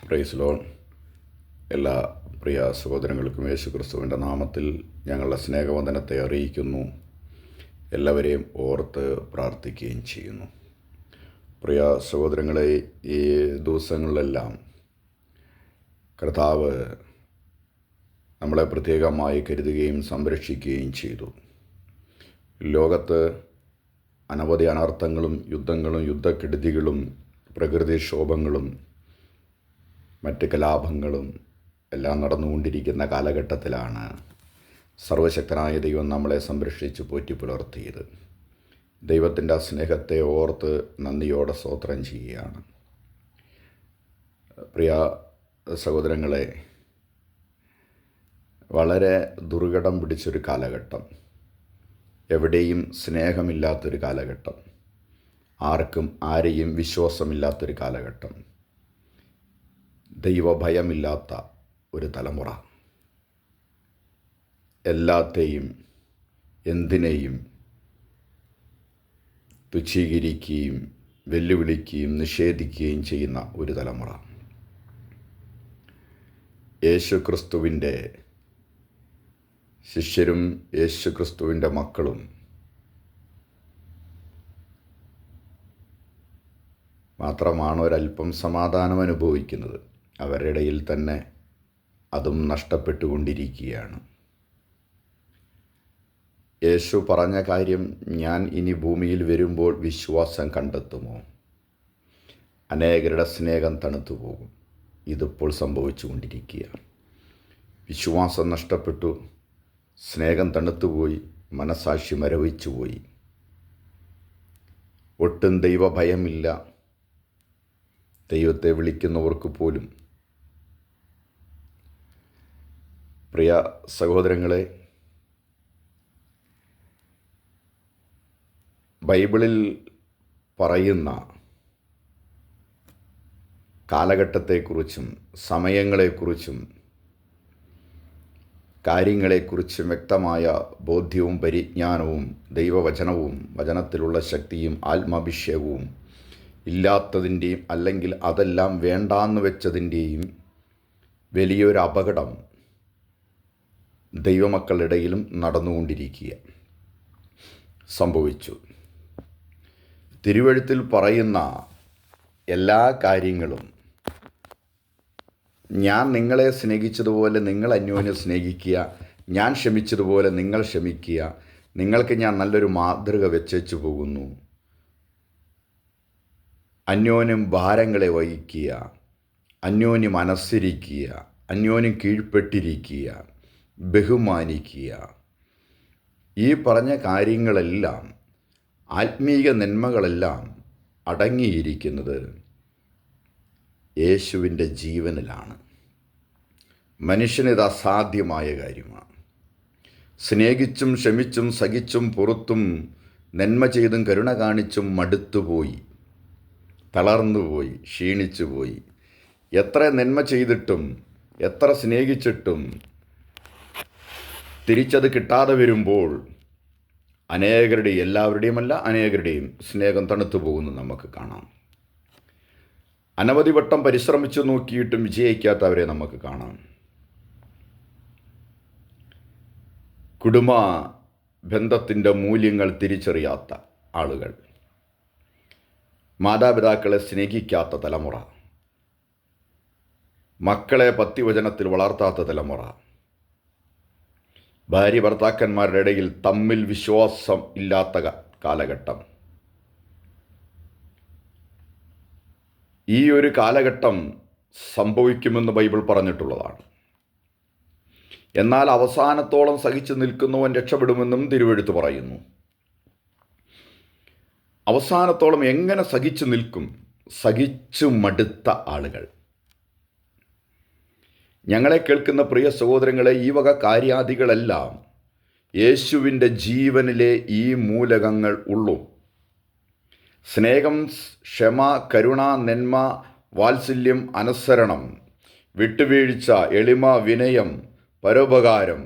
Praise Lord. എല്ലാ പ്രിയ സഹോദരങ്ങൾക്കും യേശുക്രിസ്തുവിൻ്റെ നാമത്തിൽ ഞങ്ങളുടെ സ്നേഹവന്ദനത്തെ അറിയിക്കുന്നു. എല്ലാവരെയും ഓർത്ത് പ്രാർത്ഥിക്കുകയും ചെയ്യുന്നു. പ്രിയ സഹോദരങ്ങളെ, ഈ ദിവസങ്ങളിലെല്ലാം കർത്താവ് നമ്മളെ പ്രത്യേകമായി കരുതുകയും സംരക്ഷിക്കുകയും ചെയ്തു. ലോകത്ത് അനവധി അനർത്ഥങ്ങളും യുദ്ധങ്ങളും യുദ്ധക്കെടുതികളും പ്രകൃതിക്ഷോഭങ്ങളും മറ്റ് കലാപങ്ങളും എല്ലാം നടന്നുകൊണ്ടിരിക്കുന്ന കാലഘട്ടത്തിലാണ് സർവശക്തനായ ദൈവം നമ്മളെ സംരക്ഷിച്ച് പോറ്റി പുലർത്തിയത്. ദൈവത്തിൻ്റെ ആ സ്നേഹത്തെ ഓർത്ത് നന്ദിയോടെ സ്തോത്രം ചെയ്യുകയാണ്. പ്രിയ സഹോദരങ്ങളെ, വളരെ ദുർഘടം പിടിച്ചൊരു കാലഘട്ടം, എവിടെയും സ്നേഹമില്ലാത്തൊരു കാലഘട്ടം, ആർക്കും ആരെയും വിശ്വാസമില്ലാത്തൊരു കാലഘട്ടം, ദൈവഭയമില്ലാത്ത ഒരു തലമുറ, എല്ലാത്തെയും എന്തിനേയും തുച്ഛീകരിക്കുകയും വെല്ലുവിളിക്കുകയും നിഷേധിക്കുകയും ചെയ്യുന്ന ഒരു തലമുറ. യേശുക്രിസ്തുവിൻ്റെ ശിഷ്യരും യേശുക്രിസ്തുവിൻ്റെ മക്കളും മാത്രമാണ് ഒരല്പം സമാധാനം അനുഭവിക്കുന്നത്. അവരുടെ ഇടയിൽ തന്നെ അതും നഷ്ടപ്പെട്ടുകൊണ്ടിരിക്കുകയാണ്. യേശു പറഞ്ഞ കാര്യം, ഞാൻ ഇനി ഭൂമിയിൽ വരുമ്പോൾ വിശ്വാസം കണ്ടെത്തുമോ? അനേകരുടെ സ്നേഹം തണുത്തു പോകും. ഇതിപ്പോൾ സംഭവിച്ചു കൊണ്ടിരിക്കുകയാണ്. വിശ്വാസം നഷ്ടപ്പെട്ടു, സ്നേഹം തണുത്തുപോയി, മനസാക്ഷി മരവിച്ചുപോയി, ഒട്ടും ദൈവഭയമില്ല. ദൈവത്തെ വിളിക്കുന്നവർക്ക് പോലും. പ്രിയ സഹോദരങ്ങളെ, ബൈബിളിൽ പറയുന്ന കാലഘട്ടത്തെക്കുറിച്ചും സമയങ്ങളെക്കുറിച്ചും കാര്യങ്ങളെക്കുറിച്ചും വ്യക്തമായ ബോധ്യവും പരിജ്ഞാനവും ദൈവവചനവും വചനത്തിലുള്ള ശക്തിയും ആത്മാഭിഷേകവും ഇല്ലാത്തതിൻ്റെയും അല്ലെങ്കിൽ അതെല്ലാം വേണ്ടാന്ന് വെച്ചതിൻ്റെയും വലിയൊരു അപകടം ദൈവമക്കളുടെ ഇടയിലും നടന്നുകൊണ്ടിരിക്കുക സംഭവിച്ചു. തിരുവെഴുത്തിൽ പറയുന്ന എല്ലാ കാര്യങ്ങളും, ഞാൻ നിങ്ങളെ സ്നേഹിച്ചതുപോലെ നിങ്ങൾ അന്യോന്യം സ്നേഹിക്കുക, ഞാൻ ക്ഷമിച്ചതുപോലെ നിങ്ങൾ ക്ഷമിക്കുക, നിങ്ങൾക്ക് ഞാൻ നല്ലൊരു മാതൃക വെച്ചേച്ചു പോകുന്നു, അന്യോന്യം ഭാരങ്ങളെ വഹിക്കുക, അന്യോന്യം അനുസരിക്കുക, അന്യോന്യം കീഴ്പ്പെട്ടിരിക്കുക, ബഹുമാനിക്കുക, ഈ പറഞ്ഞ കാര്യങ്ങളെല്ലാം, ആത്മീക നന്മകളെല്ലാം അടങ്ങിയിരിക്കുന്നത് യേശുവിൻ്റെ ജീവനിലാണ്. മനുഷ്യനിത് അസാധ്യമായ കാര്യമാണ്. സ്നേഹിച്ചും ക്ഷമിച്ചും സഹിച്ചും പുറത്തും നന്മ ചെയ്തും കരുണ കാണിച്ചും മടുത്തുപോയി, തളർന്നുപോയി, ക്ഷീണിച്ചുപോയി. എത്ര നന്മ ചെയ്തിട്ടും എത്ര സ്നേഹിച്ചിട്ടും തിരിച്ചത് കിട്ടാതെ വരുമ്പോൾ അനേകരുടെയും, എല്ലാവരുടെയുമല്ല അനേകരുടെയും സ്നേഹം തണുത്തു പോകുന്നു നമുക്ക് കാണാം. അനവധി വട്ടം പരിശ്രമിച്ചു നോക്കിയിട്ടും വിജയിക്കാത്തവരെ നമുക്ക് കാണാം. കുടുംബ ബന്ധത്തിൻ്റെ മൂല്യങ്ങൾ തിരിച്ചറിയാത്ത ആളുകൾ, മാതാപിതാക്കളെ സ്നേഹിക്കാത്ത തലമുറ, മക്കളെ പത്തിവചനത്തിൽ വളർത്താത്ത തലമുറ, ഭാര്യ ഭർത്താക്കന്മാരുടെ ഇടയിൽ തമ്മിൽ വിശ്വാസം ഇല്ലാത്ത കാലഘട്ടം. ഈ ഒരു കാലഘട്ടം സംഭവിക്കുമെന്ന് ബൈബിൾ പറഞ്ഞിട്ടുള്ളതാണ്. എന്നാൽ അവസാനത്തോളം സഹിച്ചു നിൽക്കുന്നവൻ രക്ഷപ്പെടുമെന്നും തിരുവെഴുത്ത് പറയുന്നു. അവസാനത്തോളം എങ്ങനെ സഹിച്ചു നിൽക്കും? സഹിച്ചു മടുത്ത ആളുകൾ. ഞങ്ങളെ കേൾക്കുന്ന പ്രിയ സഹോദരങ്ങളെ, ഈ വക കാര്യാദികളെല്ലാം യേശുവിൻ്റെ ജീവനിലെ ഈ മൂലകങ്ങൾ ഉള്ളൂ. സ്നേഹം, ക്ഷമ, കരുണ, നന്മ, വാത്സല്യം, അനുസരണം, വിട്ടുവീഴ്ച, എളിമ, വിനയം, പരോപകാരം,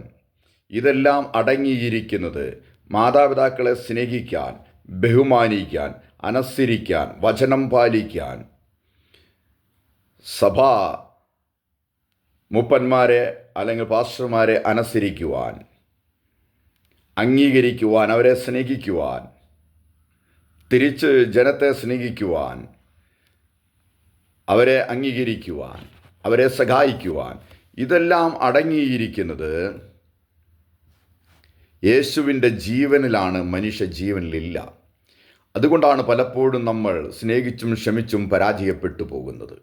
ഇതെല്ലാം അടങ്ങിയിരിക്കുന്നത് മാതാപിതാക്കളെ സ്നേഹിക്കാൻ, ബഹുമാനിക്കാൻ, അനുസരിക്കാൻ, വചനം പാലിക്കാൻ, സഭാ മൂപ്പന്മാരെ അല്ലെങ്കിൽ പാസ്റ്റർമാരെ അനുസരിക്കുവാൻ, അംഗീകരിക്കുവാൻ, അവരെ സ്നേഹിക്കുവാൻ, തിരിച്ച് ജനത്തെ സ്നേഹിക്കുവാൻ, അവരെ അംഗീകരിക്കുവാൻ, അവരെ സഹായിക്കുവാൻ, ഇതെല്ലാം അടങ്ങിയിരിക്കുന്നത് യേശുവിൻ്റെ ജീവനിലാണ്, മനുഷ്യ ജീവനിലില്ല. അതുകൊണ്ടാണ് പലപ്പോഴും നമ്മൾ സ്നേഹിച്ചും ക്ഷമിച്ചും പരാജയപ്പെട്ടു പോകുന്നത്.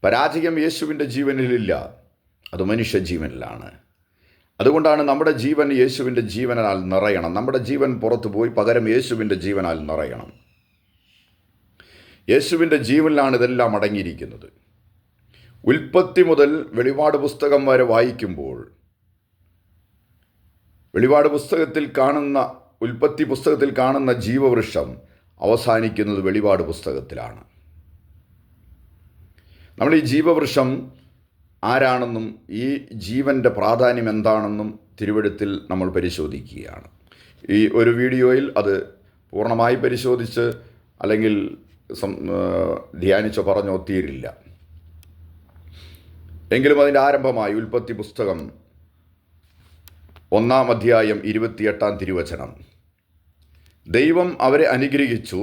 പരാജയം യേശുവിൻ്റെ ജീവനിലില്ല, അത് മനുഷ്യ ജീവനിലാണ്. അതുകൊണ്ടാണ് നമ്മുടെ ജീവൻ യേശുവിൻ്റെ ജീവനാൽ നിറയണം. നമ്മുടെ ജീവൻ പുറത്തു പോയി പകരം യേശുവിൻ്റെ ജീവനാൽ നിറയണം. യേശുവിൻ്റെ ജീവനിലാണ് ഇതെല്ലാം അടങ്ങിയിരിക്കുന്നത്. ഉൽപ്പത്തി മുതൽ വെളിപാട് പുസ്തകം വരെ വായിക്കുമ്പോൾ വെളിപാട് പുസ്തകത്തിൽ കാണുന്ന, ഉൽപ്പത്തി പുസ്തകത്തിൽ കാണുന്ന ജീവവൃക്ഷം അവസാനിക്കുന്നത് വെളിപാട് പുസ്തകത്തിലാണ്. നമ്മൾ ഈ ജീവവൃക്ഷം ആരാണെന്നും ഈ ജീവൻ്റെ പ്രാധാന്യം എന്താണെന്നും തിരുവെഴുത്തിൽ നമ്മൾ പരിശോധിക്കുകയാണ്. ഈ ഒരു വീഡിയോയിൽ അത് പൂർണ്ണമായി പരിശോധിച്ച് അല്ലെങ്കിൽ ധ്യാനിച്ചോ പറഞ്ഞോ തീരില്ല. എങ്കിലും അതിൻ്റെ ആരംഭമായി ഉൽപ്പത്തി പുസ്തകം 1-ാം അധ്യായം 28-ാം തിരുവചനം. ദൈവം അവരെ അനുഗ്രഹിച്ചു,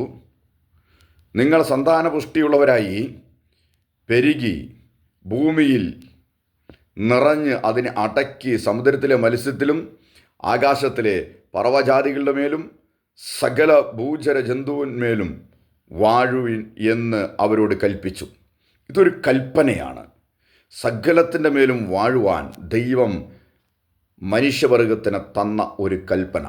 നിങ്ങൾ സന്താനപുഷ്ടിയുള്ളവരായി പെരുകി ഭൂമിയിൽ നിറഞ്ഞ് അതിനെ അടക്കി സമുദ്രത്തിലെ മത്സ്യത്തിലും ആകാശത്തിലെ പറവജാതികളുടെ മേലും സകല ഭൂചര ജന്തുവിന്മേലും വാഴുവിൻ എന്ന് അവരോട് കൽപ്പിച്ചു. ഇതൊരു കൽപ്പനയാണ്. സകലത്തിൻ്റെ മേലും വാഴുവാൻ ദൈവം മനുഷ്യവർഗത്തിന് തന്ന ഒരു കൽപ്പന.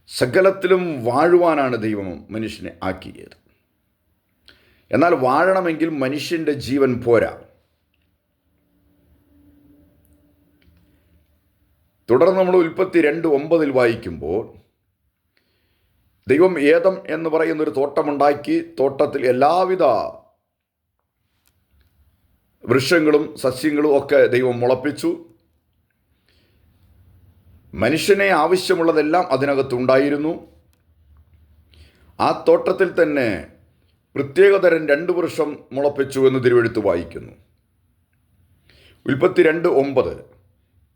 സകലത്തിലും വാഴുവാനാണ് ദൈവം മനുഷ്യനെ ആക്കിയത്. എന്നാൽ വാഴണമെങ്കിൽ മനുഷ്യൻ്റെ ജീവൻ പോരാ. തുടർന്ന് നമ്മൾ ഉൽപ്പത്തി 2:9 വായിക്കുമ്പോൾ ദൈവം ഏദം എന്ന് പറയുന്നൊരു തോട്ടമുണ്ടാക്കി, തോട്ടത്തിൽ എല്ലാവിധ വൃക്ഷങ്ങളും സസ്യങ്ങളും ഒക്കെ ദൈവം മുളപ്പിച്ചു. മനുഷ്യനെ ആവശ്യമുള്ളതെല്ലാം അതിനകത്തുണ്ടായിരുന്നു. ആ തോട്ടത്തിൽ തന്നെ പ്രത്യേകതരം 2 വൃക്ഷം മുളപ്പിച്ചു എന്ന് തിരുവെഴുത്ത് വായിക്കുന്നു. ഉൽപ്പത്തി 2:9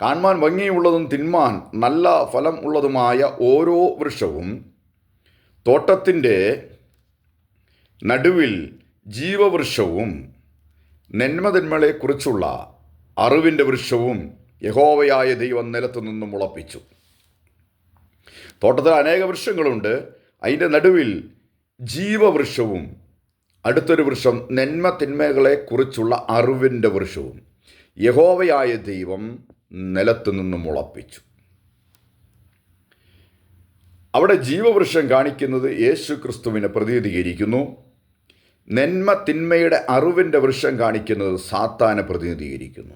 കാണുവാൻ ഭംഗിയുള്ളതും തിന്മാൻ നല്ല ഫലം ഉള്ളതുമായ ഓരോ വൃക്ഷവും തോട്ടത്തിൻ്റെ നടുവിൽ ജീവവൃക്ഷവും നന്മതിന്മകളെക്കുറിച്ചുള്ള അറിവിൻ്റെ വൃക്ഷവും യഹോവയായ ദൈവം നിലത്തു നിന്നും മുളപ്പിച്ചു. തോട്ടത്തിൽ അനേക വൃക്ഷങ്ങളുണ്ട്. അതിൻ്റെ നടുവിൽ ജീവവൃക്ഷവും അടുത്തൊരു വൃക്ഷം നന്മ തിന്മകളെക്കുറിച്ചുള്ള അറിവിൻ്റെ വൃക്ഷവും യഹോവയായ ദൈവം നിലത്തു നിന്നും മുളപ്പിച്ചു. അവിടെ ജീവവൃക്ഷം കാണിക്കുന്നത് യേശു ക്രിസ്തുവിനെ പ്രതിനിധീകരിക്കുന്നു. നന്മ തിന്മയുടെ അറിവിൻ്റെ വൃക്ഷം കാണിക്കുന്നത് സാത്താനെ പ്രതിനിധീകരിക്കുന്നു.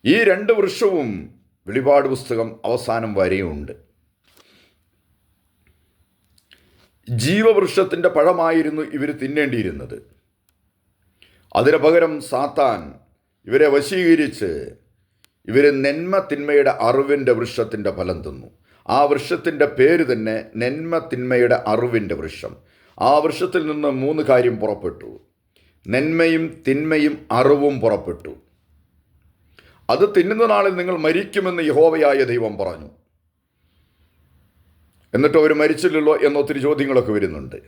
ഈ 2 വൃക്ഷവും വെളിപാട് പുസ്തകം അവസാനം വരെയുണ്ട്. ജീവവൃക്ഷത്തിൻ്റെ പഴമായിരുന്നു ഇവർ തിന്നേണ്ടിയിരുന്നത്. അതിന് പകരം സാത്താൻ ഇവരെ വശീകരിച്ച് ഇവർ നന്മ തിന്മയുടെ അറിവിൻ്റെ വൃക്ഷത്തിൻ്റെ ഫലം തിന്നു. ആ വൃക്ഷത്തിൻ്റെ പേര് തന്നെ നന്മ തിന്മയുടെ അറിവിൻ്റെ വൃക്ഷം. ആ വൃക്ഷത്തിൽ നിന്ന് 3 കാര്യം പുറപ്പെട്ടു. നന്മയും തിന്മയും അറിവും പുറപ്പെട്ടു. അത് തിന്നുന്ന നാളിൽ നിങ്ങൾ മരിക്കുമെന്ന് യഹോവയായ ദൈവം പറഞ്ഞു. എന്നിട്ട് അവർ മരിച്ചില്ലല്ലോ എന്നൊത്തിരി ചോദ്യങ്ങളൊക്കെ വരുന്നുണ്ട്.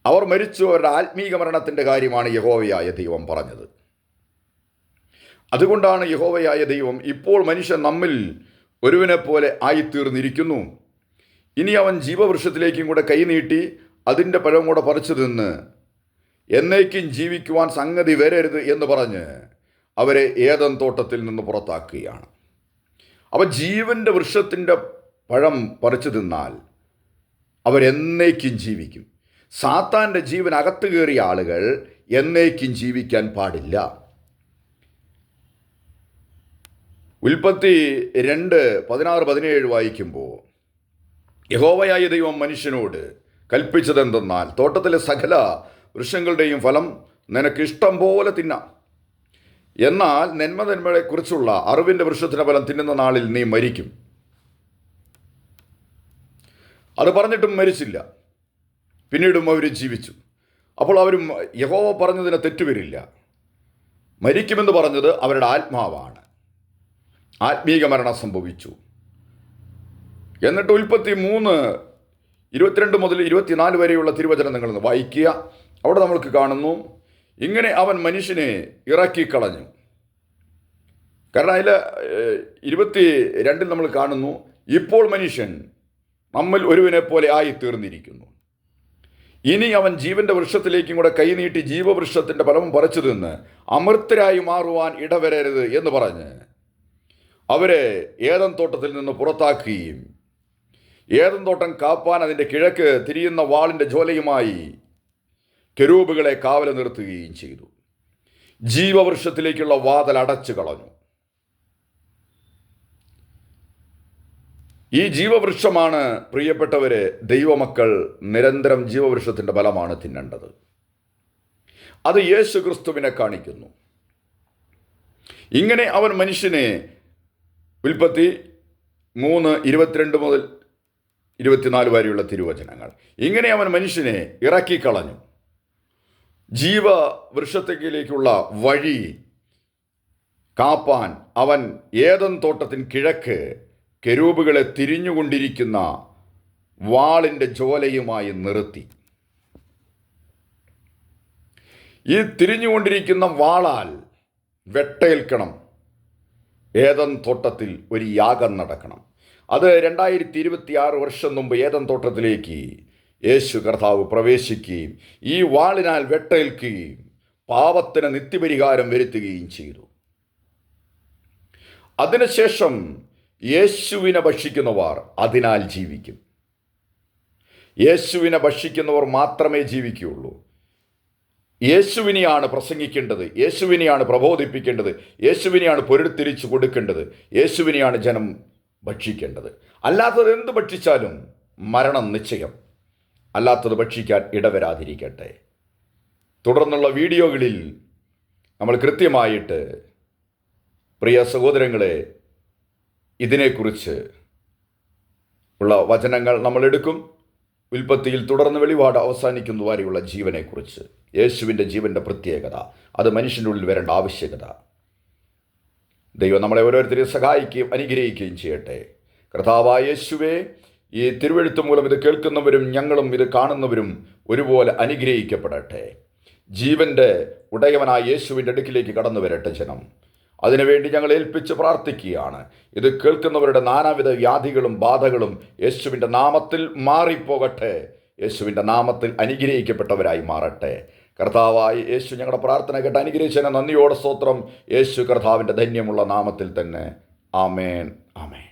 അവർ മരിച്ചു. അവരുടെ ആത്മീക മരണത്തിൻ്റെ കാര്യമാണ് യഹോവയായ ദൈവം പറഞ്ഞത്. അതുകൊണ്ടാണ് യഹോവയായ ദൈവം ഇപ്പോൾ മനുഷ്യൻ നമ്മിൽ ഒരുവനെ പോലെ ആയിത്തീർന്നിരിക്കുന്നു, ഇനി അവൻ ജീവവൃക്ഷത്തിലേക്കും കൂടെ കൈനീട്ടി അതിൻ്റെ പഴം കൂടെ പറിച്ചു തിന്ന് എന്നേക്കും ജീവിക്കുവാൻ സംഗതി വരരുത് എന്ന് പറഞ്ഞ് അവരെ ഏദൻ തോട്ടത്തിൽ നിന്ന് പുറത്താക്കുകയാണ്. അവ ജീവൻ്റെ വൃക്ഷത്തിൻ്റെ പഴം പറിച്ചു തിന്നാൽ അവരെന്നേക്കും ജീവിക്കും. സാത്താൻ്റെ ജീവൻ അകത്ത് കയറിയ ആളുകൾ എന്നേക്കും ജീവിക്കാൻ പാടില്ല. ഉൽപ്പത്തി 2:16-17 വായിക്കുമ്പോൾ യഹോവയായ ദൈവം മനുഷ്യനോട് കൽപ്പിച്ചതെന്തെന്നാൽ തോട്ടത്തിലെ സകല വൃക്ഷങ്ങളുടെയും ഫലം നിനക്ക് ഇഷ്ടം പോലെ തിന്നാം, എന്നാൽ നന്മതിന്മകളെക്കുറിച്ചുള്ള അറിവിൻ്റെ വൃക്ഷത്തിൻ്റെ ഫലം തിന്നുന്ന നാളിൽ നീ മരിക്കും. അത് പറഞ്ഞിട്ടും മരിച്ചില്ല. പിന്നീടും അവർ ജീവിച്ചു. അപ്പോൾ അവരും യഹോവ പറഞ്ഞതിന് തെറ്റുവരില്ല. മരിക്കുമെന്ന് പറഞ്ഞത് അവരുടെ ആത്മാവാണ്. ആത്മീക മരണം സംഭവിച്ചു. എന്നിട്ട് ഉൽപ്പത്തി 3:22 മുതൽ 24 വരെയുള്ള തിരുവചനം നിങ്ങളൊന്ന് വായിക്കുക. അവിടെ നമ്മൾക്ക് കാണുന്നു, ഇങ്ങനെ അവൻ മനുഷ്യനെ ഇറക്കിക്കളഞ്ഞു. കാരണം അതിൽ 22 നമ്മൾ കാണുന്നു, ഇപ്പോൾ മനുഷ്യൻ നമ്മിൽ ഒരുവനെ പോലെ ആയിത്തീർന്നിരിക്കുന്നു. ഇനി അവൻ ജീവന്റെ വൃക്ഷത്തിലേക്കും കൂടെ കൈനീട്ടി ജീവവൃക്ഷത്തിന്റെ ഫലം പറിച്ചു തിന്ന് അമൃതരായി മാറുവാൻ ഇടവരരുത് എന്ന് പറഞ്ഞ് അവരെ ഏദൻ തോട്ടത്തിൽ നിന്ന് പുറത്താക്കുകയും ഏദൻ തോട്ടം കാപ്പാൻ അതിൻ്റെ കിഴക്ക് തിരിയുന്ന വാളിൻ്റെ ജ്വാലയുമായി കെരൂബുകളെ കാവൽ നിർത്തുകയും ചെയ്തു. ജീവവൃക്ഷത്തിലേക്കുള്ള വാതിൽ അടച്ചു കളഞ്ഞു. ഈ ജീവവൃക്ഷമാണ് പ്രിയപ്പെട്ടവരെ, ദൈവമക്കൾ നിരന്തരം ജീവവൃക്ഷത്തിൻ്റെ ഫലമാണ് തിന്നേണ്ടത്. അത് യേശു ക്രിസ്തുവിനെ കാണിക്കുന്നു. ഇങ്ങനെ അവൻ മനുഷ്യനെ, ഉൽപ്പത്തി 3:22 മുതൽ 24 വരെയുള്ള തിരുവചനങ്ങൾ, ഇങ്ങനെ അവൻ മനുഷ്യനെ ഇറക്കിക്കളഞ്ഞു. ജീവവൃക്ഷത്തിലേക്കുള്ള വഴി കാപ്പാൻ അവൻ ഏദൻ തോട്ടത്തിന് കിഴക്ക് കെരൂബുകളെ തിരിഞ്ഞുകൊണ്ടിരിക്കുന്ന വാളിൻ്റെ ജ്വാലയുമായി നിർത്തി. ഈ തിരിഞ്ഞുകൊണ്ടിരിക്കുന്ന വാളാൽ വെട്ടേൽക്കണം. ഏദൻ തോട്ടത്തിൽ ഒരു യാഗം നടക്കണം. അത് 2026 വർഷം മുമ്പ് ഏദൻ തോട്ടത്തിലേക്ക് യേശു കർത്താവ് പ്രവേശിക്കുകയും ഈ വാളിനാൽ വെട്ടേൽക്കുകയും പാപത്തിന് നിത്യപരിഹാരം വരുത്തുകയും ചെയ്തു. അതിനുശേഷം യേശുവിനെ ഭക്ഷിക്കുന്നവർ അതിനാൽ ജീവിക്കും. യേശുവിനെ ഭക്ഷിക്കുന്നവർ മാത്രമേ ജീവിക്കുകയുള്ളൂ. യേശുവിനെയാണ് പ്രസംഗിക്കേണ്ടത്, യേശുവിനെയാണ് പ്രബോധിപ്പിക്കേണ്ടത്, യേശുവിനെയാണ് പൊരുത്തിരിച്ചു കൊടുക്കേണ്ടത്, യേശുവിനെയാണ് ജനം ഭക്ഷിക്കേണ്ടത്. അല്ലാത്തത് എന്ത് ഭക്ഷിച്ചാലും മരണം നിശ്ചയം. അല്ലാത്തത് ഭക്ഷിക്കാൻ ഇടവരാതിരിക്കട്ടെ. തുടർന്നുള്ള വീഡിയോകളിൽ നമ്മൾ കൃത്യമായിട്ട് പ്രിയ സഹോദരങ്ങളെ ഇതിനെക്കുറിച്ച് ഉള്ള വചനങ്ങൾ നമ്മൾ എടുക്കും. ഉൽപ്പത്തിയിൽ തുടർന്ന് വെളിപാട് അവസാനിക്കുന്ന വരെയുള്ള ജീവനെക്കുറിച്ച്, യേശുവിൻ്റെ ജീവൻ്റെ പ്രത്യേകത, അത് മനുഷ്യൻ്റെ ഉള്ളിൽ വരേണ്ട ആവശ്യകത. ദൈവം നമ്മളെ ഓരോരുത്തരെയും സഹായിക്കുകയും അനുഗ്രഹിക്കുകയും ചെയ്യട്ടെ. കർത്താവായ യേശുവേ, ഈ തിരുവെഴുത്ത് മൂലം ഇത് കേൾക്കുന്നവരും ഞങ്ങളും ഇത് കാണുന്നവരും ഒരുപോലെ അനുഗ്രഹിക്കപ്പെടട്ടെ. ജീവൻ്റെ ഉടയവനായ യേശുവിൻ്റെ അടുക്കിലേക്ക് കടന്നു വരട്ടെ ജനം. അതിനുവേണ്ടി ഞങ്ങൾ ഏൽപ്പിച്ച് പ്രാർത്ഥിക്കുകയാണ്. ഇത് കേൾക്കുന്നവരുടെ നാനാവിധ വ്യാധികളും ബാധകളും യേശുവിൻ്റെ നാമത്തിൽ മാറിപ്പോകട്ടെ. യേശുവിൻ്റെ നാമത്തിൽ അനുഗ്രഹിക്കപ്പെട്ടവരായി മാറട്ടെ. കർത്താവായ യേശു ഞങ്ങളുടെ പ്രാർത്ഥന കേട്ട് അനുഗ്രഹിച്ചതിന് നന്ദിയോടെ സ്തോത്രം. യേശു കർത്താവിൻ്റെ ധന്യമുള്ള നാമത്തിൽ തന്നെ. ആമേൻ, ആമേൻ.